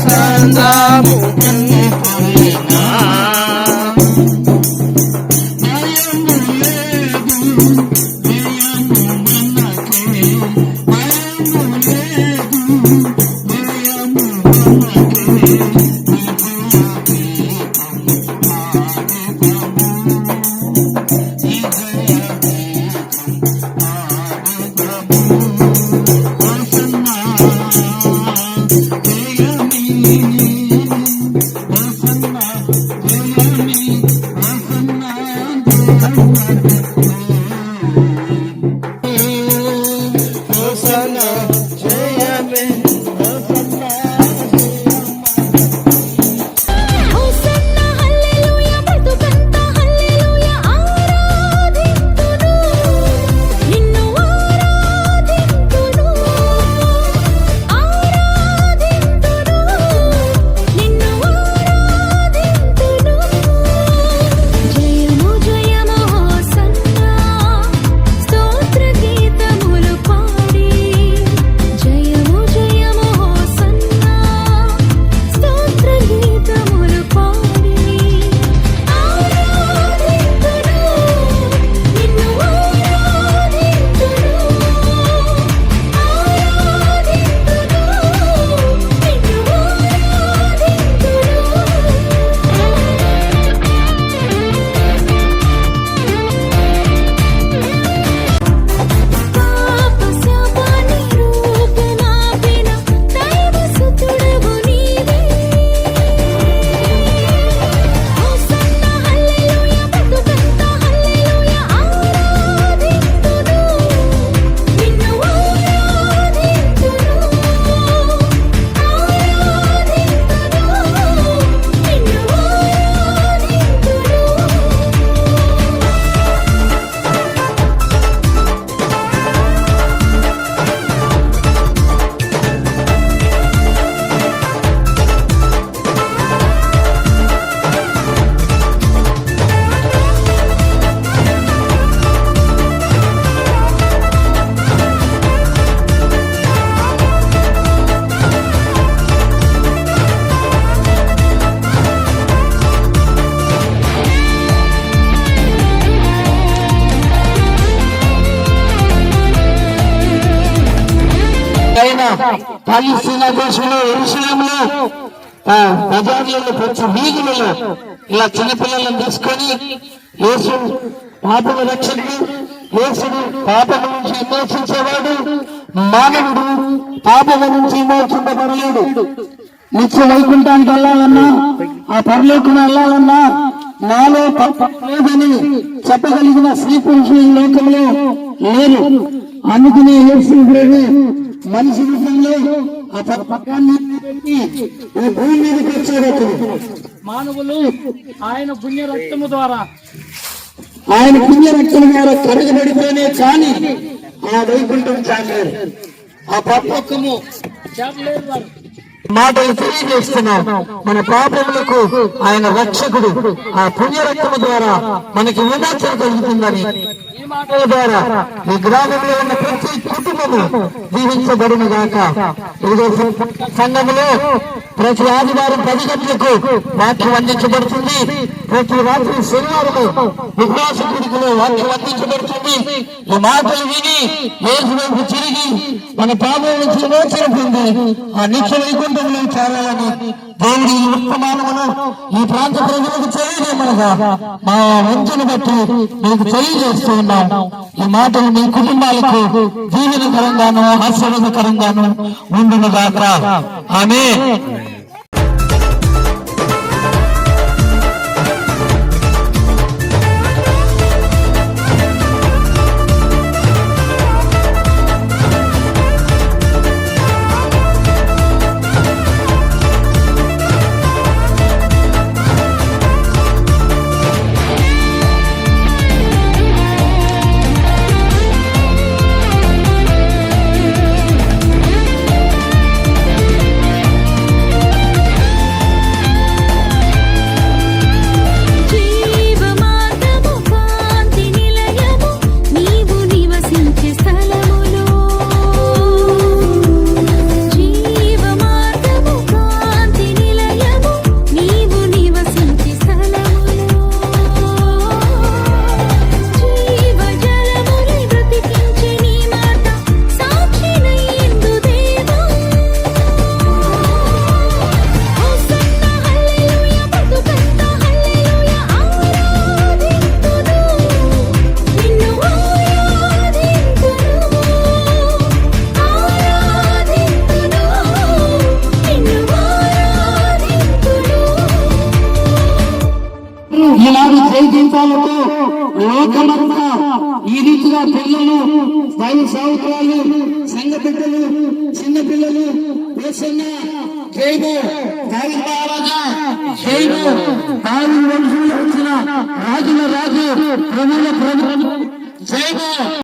సందాము పాలస్తీనా దేశంలో యెరూషలేములో బజార్లలో ప్రతి వీధులలో ఇలా చిన్నపిల్లలను తీసుకొని యేసు పాపల రక్షకుడు, యేసుడు పాపల నుంచి విమోచించేవాడు, మానవుడు పాపల నుంచి విమోచింపబడలేడు. నిత్య వైకుంఠానికి వెళ్ళాలన్నా, ఆ పరలోకం వెళ్ళాలన్నా నాలో లేదని చెప్పగలిగిన స్త్రీ పురుషులు లోకంలో లేరు. అందుకనే యేసు మనిషి రూపంలో ఆ పక్కాన్ని భూమి మీదకి వచ్చాడు. మానవులు ఆయన పుణ్య రక్తము ద్వారా కడగబడితేనే కానీ ఆ వైకుంఠం చాటలేరు, ఆ పరలోకము చేపలేరు. వారు మాటలు తెలియజేస్తున్నాం. మన పాపములకు ఆయన రక్షకుడు, ఆ పుణ్య రక్తము ద్వారా మనకి విమోచన కలుగుతుందని ఈ మాటల ద్వారా ఈ గ్రామంలో ఉన్న ప్రతి కుటుంబము దీవించబడును గాక. సంఘములో ప్రతి ఆదివారం 10 గంటలకు వాక్యం అందించబడుతుంది. ప్రతి రాత్రి శనివారము విశ్వాస గుడిలో వాక్యం అందించబడుతుంది. ఈ మాటలు విని యేసు వైపు తిరిగి మన పాపముల నుంచి విమోచన పొంది ఆ నిత్య వైకుంఠంలో చేరాలని దేవుడి వర్తమానమును ఈ ప్రాంత ప్రజలకు తెలియజేయమనగా మా వంతును బట్టి మీకు తెలియజేస్తూ ఉన్నాం. ఈ మాటలు మీ కుటుంబాలకు దీవెనకరంగాను ఆశీర్వాదకరంగాను ఉండును గాక. ఆమేన్. లోకమంతా ఈ రీతిగా పిల్లలు, దైవ సేవకులు, సంఘ బిడ్డలు, చిన్న పిల్లలు వేసన్న జైబు దావీదు మహారాజా, జైబు దావీదు వంశంలో వచ్చిన రాజుల రాజు, ప్రభుల ప్రభు, జైబు